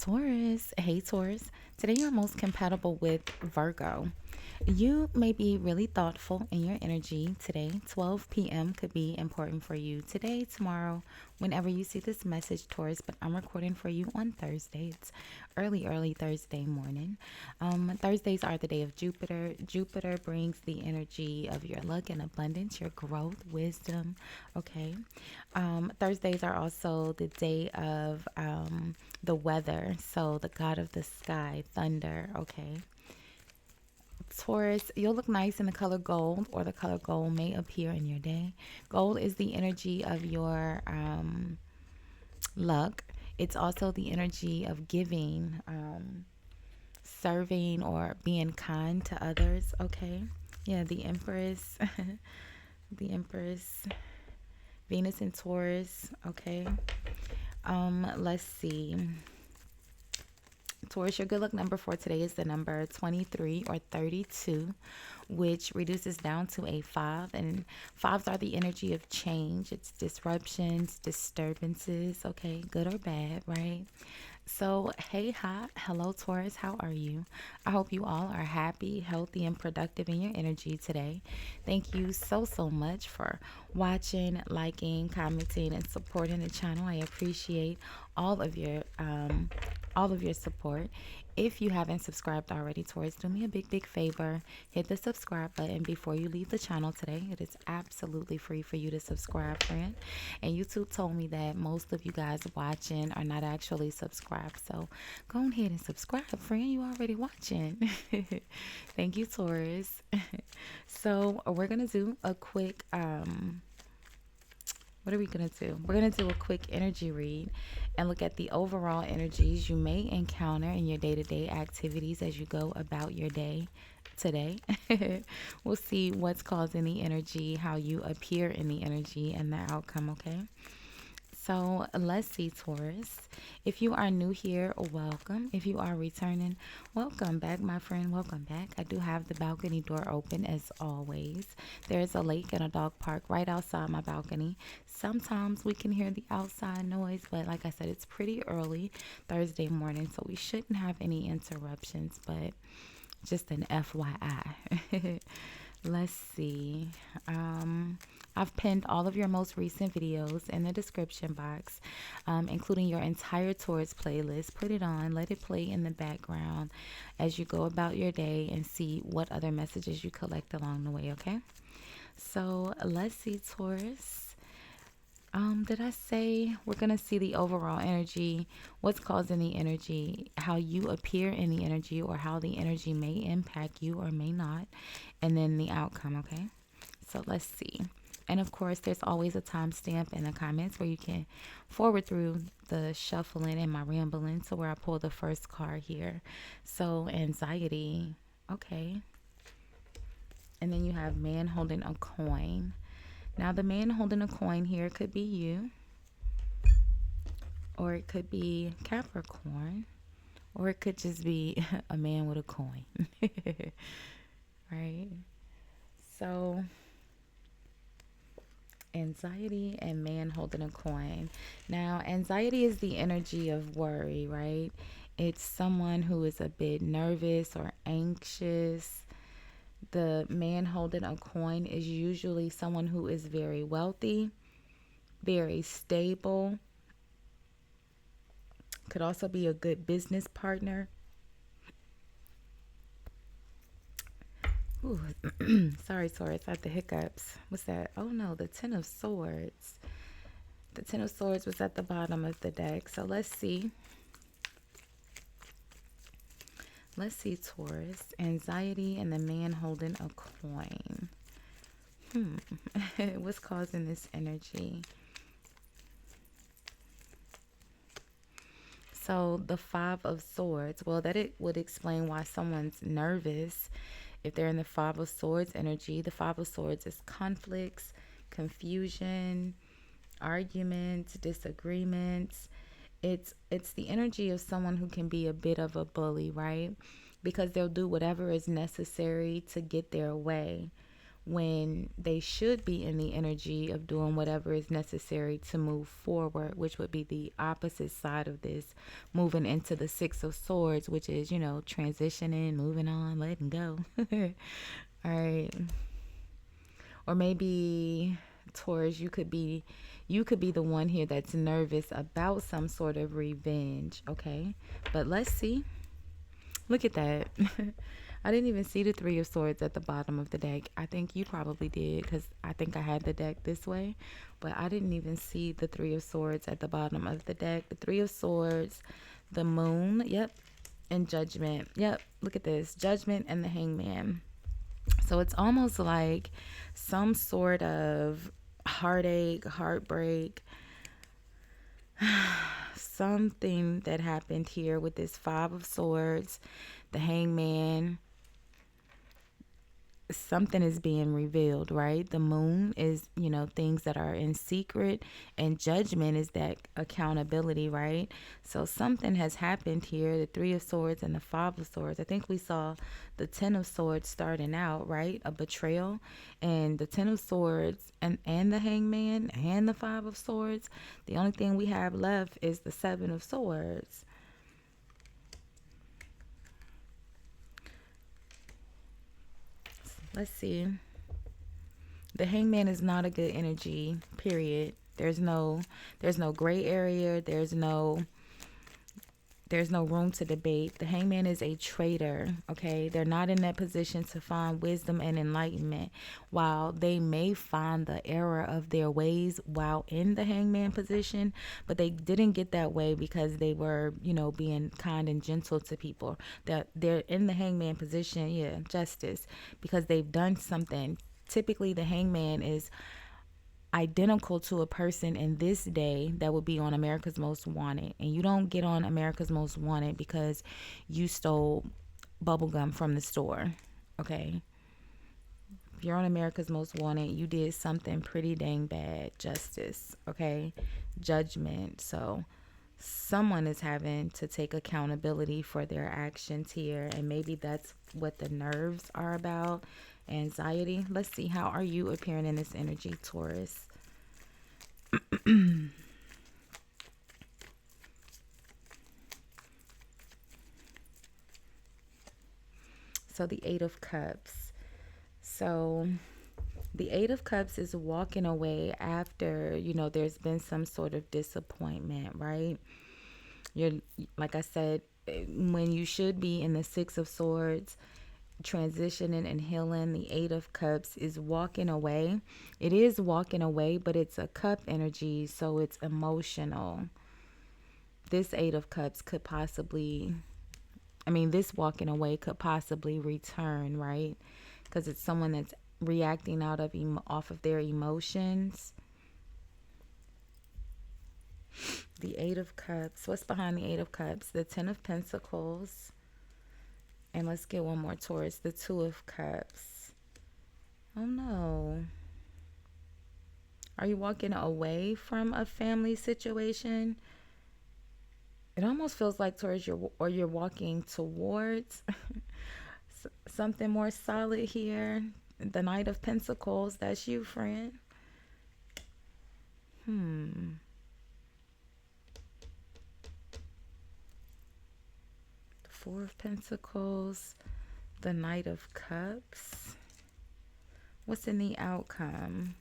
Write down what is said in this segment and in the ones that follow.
Taurus, hey Taurus. Today you're most compatible with Virgo. You may be really thoughtful in your energy today. 12 p.m. could be important for you today, tomorrow, whenever you see this message, Taurus. But I'm recording for you on Thursday. It's early Thursday morning. Thursdays are the day of Jupiter. Jupiter brings the energy of your luck and abundance, your growth, wisdom. Okay. Thursdays are also the day of the weather. So the god of the sky, thunder. Okay. Taurus, you'll look nice in the color gold, or the color gold may appear in your day. Gold is the energy of your luck. It's also the energy of giving, serving, or being kind to others. Okay. Yeah, the Empress, the Empress, Venus in Taurus. Okay. Let's see. Taurus, your good luck number for today is the number 23 or 32, which reduces down to a 5. And fives are the energy of change. It's disruptions, disturbances, okay, good or bad, right? So, hey, hi, hello, Taurus, how are you? I hope you all are happy, healthy, and productive in your energy today. Thank you so much for watching, liking, commenting, and supporting the channel. I appreciate all of your support. If you haven't subscribed already, Taurus, do me a big favor. Hit the subscribe button before you leave the channel today. It is absolutely free for you to subscribe, friend. And YouTube told me that most of you guys watching are not actually subscribed. So go ahead and subscribe, friend. You already watching. Thank you, Taurus. So we're going to do a quick what are we going to do? We're going to do a quick energy read and look at the overall energies you may encounter in your day to day activities as you go about your day today. We'll see what's causing the energy, how you appear in the energy, and the outcome, okay? So let's see, Taurus. If you are new here, welcome. If you are returning, welcome back, my friend. Welcome back. I do have the balcony door open as always. There's a lake and a dog park right outside my balcony. Sometimes we can hear the outside noise, but like I said, it's pretty early Thursday morning, so we shouldn't have any interruptions, but just an FYI. Let's see. I've pinned all of your most recent videos in the description box, including your entire Taurus playlist. Put it on, let it play in the background as you go about your day and see what other messages you collect along the way, okay? So let's see, Taurus. Did I say we're going to see the overall energy, what's causing the energy, how you appear in the energy, or how the energy may impact you or may not, and then the outcome, okay? So let's see. And of course, there's always a timestamp in the comments where you can forward through the shuffling and my rambling to where I pull the first card here. So, anxiety, okay. And then you have man holding a coin. Now, the man holding a coin here could be you, or it could be Capricorn, or it could just be a man with a coin, right? So, anxiety and man holding a coin. Now, anxiety is the energy of worry, right? It's someone who is a bit nervous or anxious. The man holding a coin is usually someone who is very wealthy, very stable. Could also be a good business partner. Ooh, sorry, Taurus, I had the hiccups. What's that? Oh no, the Ten of Swords. The Ten of Swords was at the bottom of the deck. So let's see. Let's see, Taurus. Anxiety and the man holding a coin. What's causing this energy? So the Five of Swords. Well, that it would explain why someone's nervous. If they're in the Five of Swords energy, the Five of Swords is conflicts, confusion, arguments, disagreements. It's the energy of someone who can be a bit of a bully, right? Because they'll do whatever is necessary to get their way, when they should be in the energy of doing whatever is necessary to move forward, which would be the opposite side of this, moving into the Six of Swords, which is, transitioning, moving on, letting go. All right. Or maybe Taurus, you could be the one here that's nervous about some sort of revenge, okay? But let's see. Look at that. I didn't even see the Three of Swords at the bottom of the deck. I think you probably did because I think I had the deck this way. But I didn't even see the Three of Swords at the bottom of the deck. The Three of Swords, the Moon, yep, and Judgment. Yep, look at this. Judgment and the Hangman. So it's almost like some sort of heartache, heartbreak, something that happened here with this Five of Swords, the Hangman. Something is being revealed, right? The Moon is, things that are in secret, and Judgment is that accountability, right? So something has happened here. The Three of Swords and the Five of Swords. I think we saw the Ten of Swords starting out, right? A betrayal. And the Ten of Swords and the Hangman and the Five of Swords. The only thing we have left is the Seven of Swords. Let's see. The Hangman is not a good energy, period. There's no gray area. There's no room to debate. The Hangman is a traitor, okay? They're not in that position to find wisdom and enlightenment. While they may find the error of their ways while in the Hangman position, but they didn't get that way because they were, being kind and gentle to people. That they're in the Hangman position, yeah, justice, because they've done something. Typically, the Hangman is identical to a person in this day that would be on America's Most Wanted. And you don't get on America's Most Wanted because you stole bubblegum from the store. Okay? If you're on America's Most Wanted, you did something pretty dang bad. Justice. Okay? Judgment. So someone is having to take accountability for their actions here. And maybe that's what the nerves are about. Anxiety. Let's see, how are you appearing in this energy, Taurus? So the Eight of Cups. So the Eight of Cups is walking away after, there's been some sort of disappointment, right? You're, like I said, when you should be in the Six of Swords, transitioning and healing, the Eight of Cups is walking away. It is walking away, but it's a cup energy, so it's emotional. This Eight of Cups could possibly, this walking away could possibly return, right? Because it's someone that's reacting off of their emotions. The Eight of Cups. What's behind the Eight of Cups? The Ten of Pentacles. And let's get one more, Taurus. The Two of Cups. Oh no. Are you walking away from a family situation? It almost feels like, Taurus, you're walking towards something more solid here. The Knight of Pentacles. That's you, friend. Four of Pentacles, the Knight of Cups. What's in the outcome?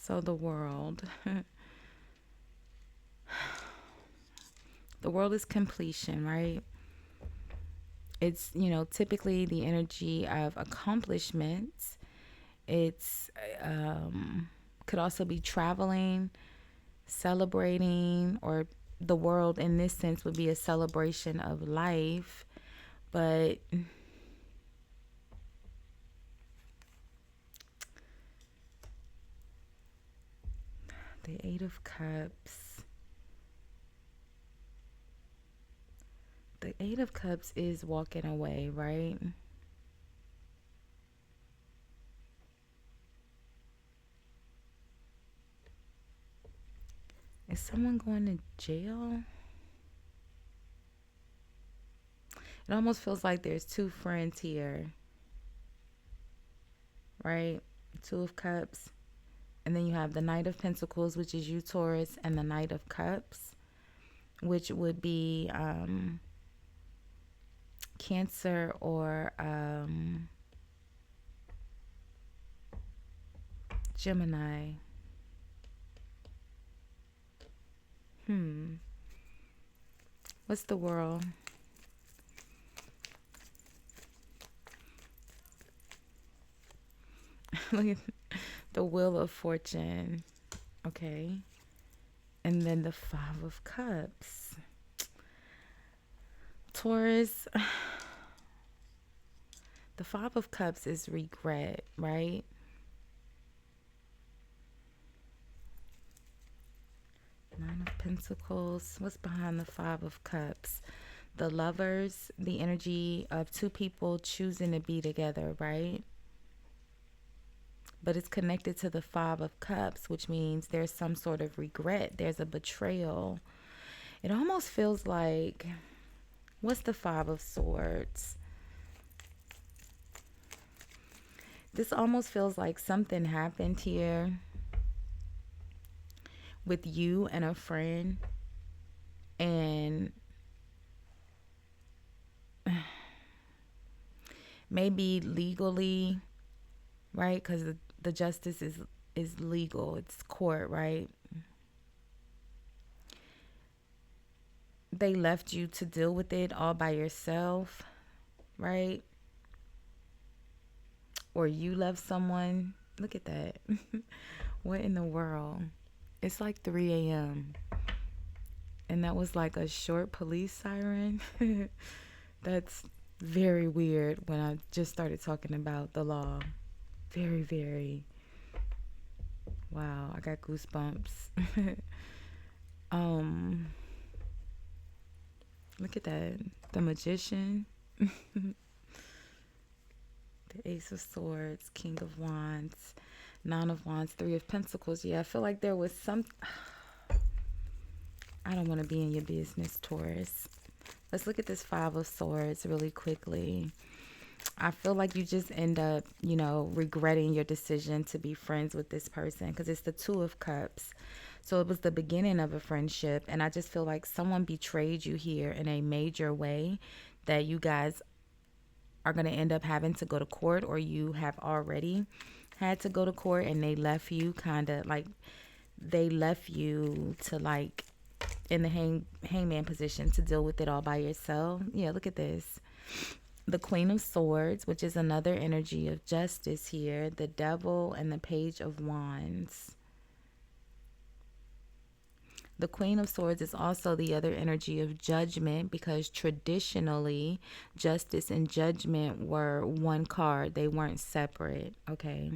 So the World. The World is completion, right? It's, typically the energy of accomplishments. It's could also be traveling, celebrating, or the world in this sense would be a celebration of life. But the Eight of Cups. The Eight of Cups is walking away, right? Is someone going to jail? It almost feels like there's two friends here, right? Two of Cups. And then you have the Knight of Pentacles, which is you, Taurus, and the Knight of Cups, which would be Cancer or Gemini. What's the world? Look at the Wheel of Fortune. Okay. And then the Five of Cups. Taurus, the Five of Cups is regret, right? Nine of Pentacles. What's behind the Five of Cups? The Lovers, the energy of two people choosing to be together, right? But it's connected to the Five of Cups, which means there's some sort of regret. There's a betrayal. It almost feels like, what's the Five of Swords? This almost feels like something happened here with you and a friend, and maybe legally, right? Because the justice is legal. It's court, right? They left you to deal with it all by yourself, right? Or you left someone. Look at that. What in the world? It's like 3 a.m. And that was like a short police siren. That's very weird when I just started talking about the law. Very, very. Wow, I got goosebumps. Look at that. The Magician. The Ace of Swords, King of Wands, Nine of Wands, Three of Pentacles. Yeah, I feel like there was some... I don't want to be in your business, Taurus. Let's look at this Five of Swords really quickly. I feel like you just end up, you know, regretting your decision to be friends with this person, because it's the Two of Cups. So it was the beginning of a friendship, and I just feel like someone betrayed you here in a major way, that you guys are going to end up having to go to court, or you have already had to go to court, and they left you kind of like, they left you to like in the hangman position to deal with it all by yourself. Yeah, look at this. The Queen of Swords, which is another energy of justice here. The Devil and the Page of Wands. The Queen of Swords is also the other energy of judgment, because traditionally justice and judgment were one card. They weren't separate, okay?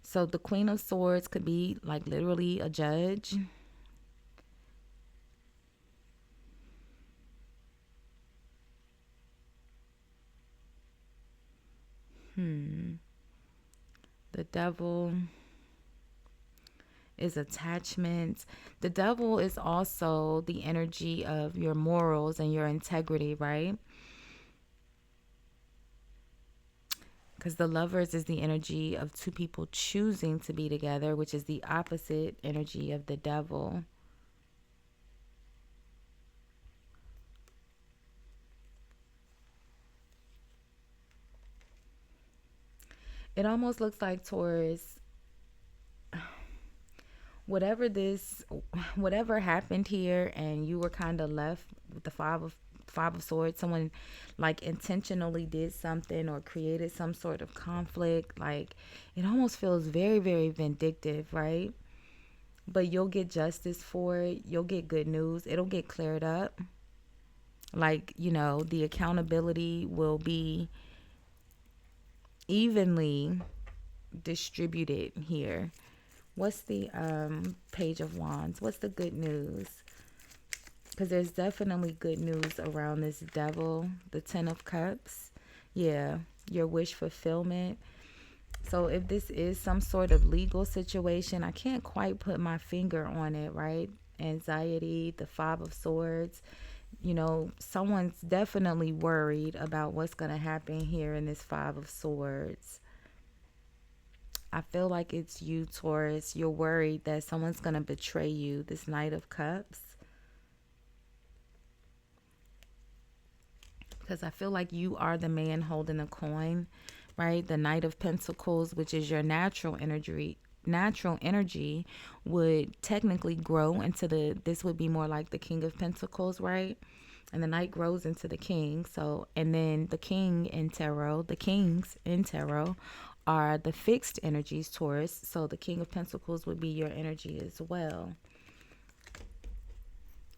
So the Queen of Swords could be like literally a judge. The Devil is attachment. The Devil is also the energy of your morals and your integrity, right? Because the Lovers is the energy of two people choosing to be together, which is the opposite energy of the Devil. It almost looks like, Taurus, whatever happened here, and you were kind of left with the five of swords, someone like intentionally did something or created some sort of conflict. Like, it almost feels very, very vindictive, right? But you'll get justice for it. You'll get good news. It'll get cleared up. Like, you know, the accountability will be evenly distributed here. What's the Page of Wands? What's the good news? Because there's definitely good news around this Devil. The Ten of Cups. Yeah, your wish fulfillment. So if this is some sort of legal situation, I can't quite put my finger on it, right? Anxiety, the Five of Swords. You know, someone's definitely worried about what's going to happen here in this Five of Swords. I feel like it's you, Taurus. You're worried that someone's going to betray you. This Knight of Cups. Because I feel like you are the man holding a coin, right? The Knight of Pentacles, which is your natural energy would technically grow into this would be more like the King of Pentacles, right? And the Knight grows into the King. So, and then the King in tarot, the Kings in tarot are the fixed energies, Taurus. So the King of Pentacles would be your energy as well.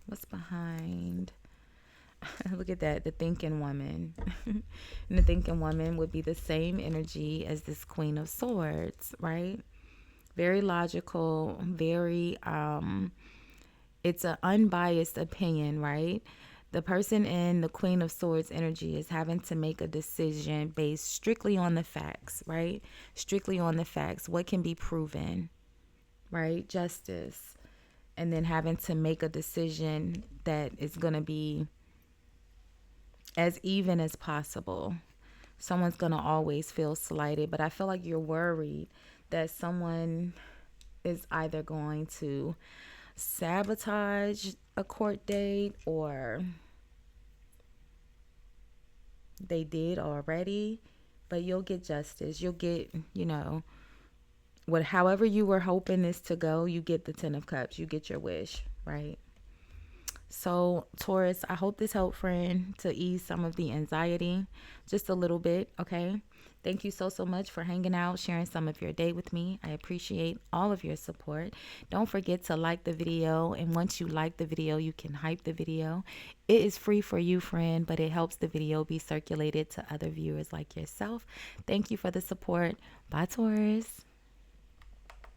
What's behind? Look at that, the thinking woman. And the thinking woman would be the same energy as this Queen of Swords, right? Very logical, very it's an unbiased opinion, right? The person in the Queen of Swords energy is having to make a decision based strictly on the facts, right? Strictly on the facts, what can be proven, right? Justice. And then having to make a decision that is going to be as even as possible. Someone's going to always feel slighted, but I feel like you're worried that someone is either going to sabotage a court date or they did already, but you'll get justice. You'll get, you know, however you were hoping this to go, you get the Ten of Cups. You get your wish, right? So, Taurus, I hope this helped, friend, to ease some of the anxiety just a little bit, okay? Thank you so much for hanging out, sharing some of your day with me. I appreciate all of your support. Don't forget to like the video. And once you like the video, you can hype the video. It is free for you, friend, but it helps the video be circulated to other viewers like yourself. Thank you for the support. Bye, Taurus.